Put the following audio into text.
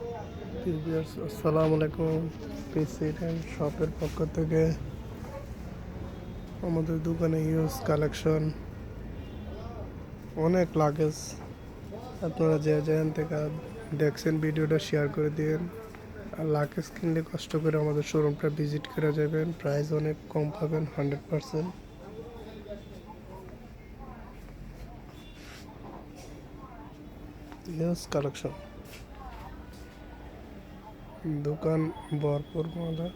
আসসালামু আলাইকুম। প্রেসিডেন্ট শপের পক্ষ থেকে আমাদের দোকানে ইউজ কালেকশন অনেক লাগেজ। আপনারা যে যেখান থেকে দেখছেন ভিডিওটা শেয়ার করে দিন। আর লাগেজ কিনলে কষ্ট করে আমাদের শোরুমটা ভিজিট করে যাবেন, প্রাইস অনেক কম পাবেন 100%। ইউজ কালেকশন দোকান ভরপুর মালা।